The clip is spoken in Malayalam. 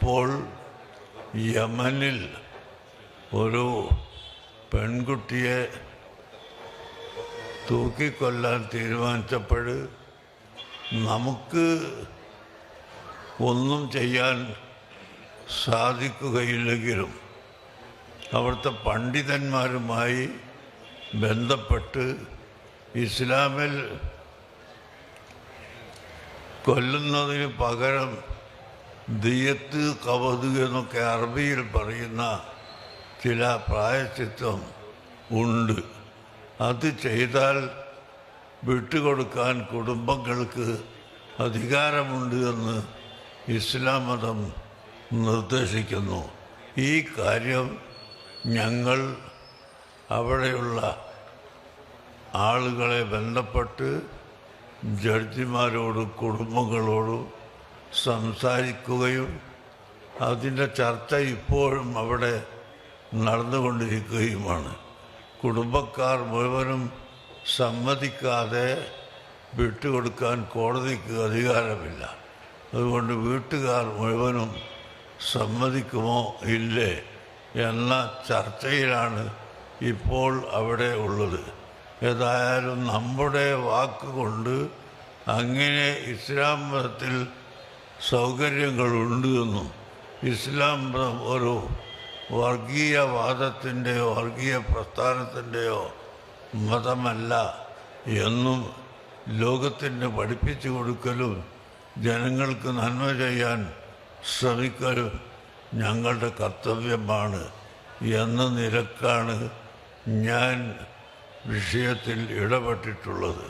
ഇപ്പോൾ യമനിൽ ഒരു പെൺകുട്ടിയെ തൂക്കിക്കൊല്ലാൻ തീരുമാനിച്ചപ്പോൾ നമുക്ക് ഒന്നും ചെയ്യാൻ സാധിക്കുകയില്ലെങ്കിലും അവിടുത്തെ പണ്ഡിതന്മാരുമായി ബന്ധപ്പെട്ട് ഇസ്ലാമിൽ കൊല്ലുന്നതിന് പകരം ദിയത്ത് കവത് എന്നൊക്കെ അറബിയിൽ പറയുന്ന ചില പ്രായശ്ചിത്തം ഉണ്ട്. അത് ചെയ്താൽ വിട്ടുകൊടുക്കാൻ കുടുംബങ്ങൾക്ക് അധികാരമുണ്ട് എന്ന് ഇസ്ലാം മതം നിർദ്ദേശിക്കുന്നു. ഈ കാര്യം ഞങ്ങൾ അവിടെയുള്ള ആളുകളെ ബന്ധപ്പെട്ട് ജഡ്ജിമാരോടും കുടുംബങ്ങളോടും സംസാരിക്കുകയും അതിൻ്റെ ചർച്ച ഇപ്പോഴും അവിടെ നടന്നുകൊണ്ടിരിക്കുകയുമാണ്. കുടുംബക്കാർ മുഴുവനും സമ്മതിക്കാതെ വിട്ടുകൊടുക്കാൻ കോടതിക്ക് അധികാരമില്ല. അതുകൊണ്ട് വീട്ടുകാർ മുഴുവനും സമ്മതിക്കുമോ ഇല്ലേ എന്ന ചർച്ചയിലാണ് ഇപ്പോൾ അവിടെ ഉള്ളത്. ഏതായാലും നമ്മുടെ വാക്കുകൊണ്ട് അങ്ങനെ ഇസ്ലാം മതത്തിൽ സൗകര്യങ്ങളുണ്ട് എന്നും ഇസ്ലാം മതം ഒരു വർഗീയവാദത്തിൻ്റെയോ വർഗീയ പ്രസ്ഥാനത്തിൻ്റെയോ മതമല്ല എന്നും ലോകത്തിന് പഠിപ്പിച്ചു കൊടുക്കലും ജനങ്ങൾക്ക് നന്മ ചെയ്യാൻ ശ്രമിക്കലും ഞങ്ങളുടെ കർത്തവ്യമാണ് എന്ന നിലക്കാണ് ഞാൻ വിഷയത്തിൽ ഇടപെട്ടിട്ടുള്ളത്.